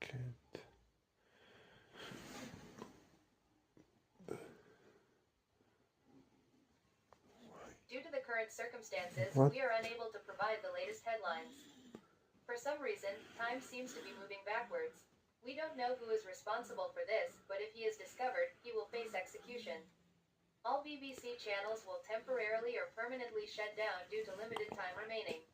Can't. Due to the current circumstances, What? we are unable to provide the latest headlines. For some reason, time seems to be moving backwards. We don't know who is responsible for this, but if he is discovered, he will face execution. All BBC channels will temporarily or permanently shut down due to limited time remaining.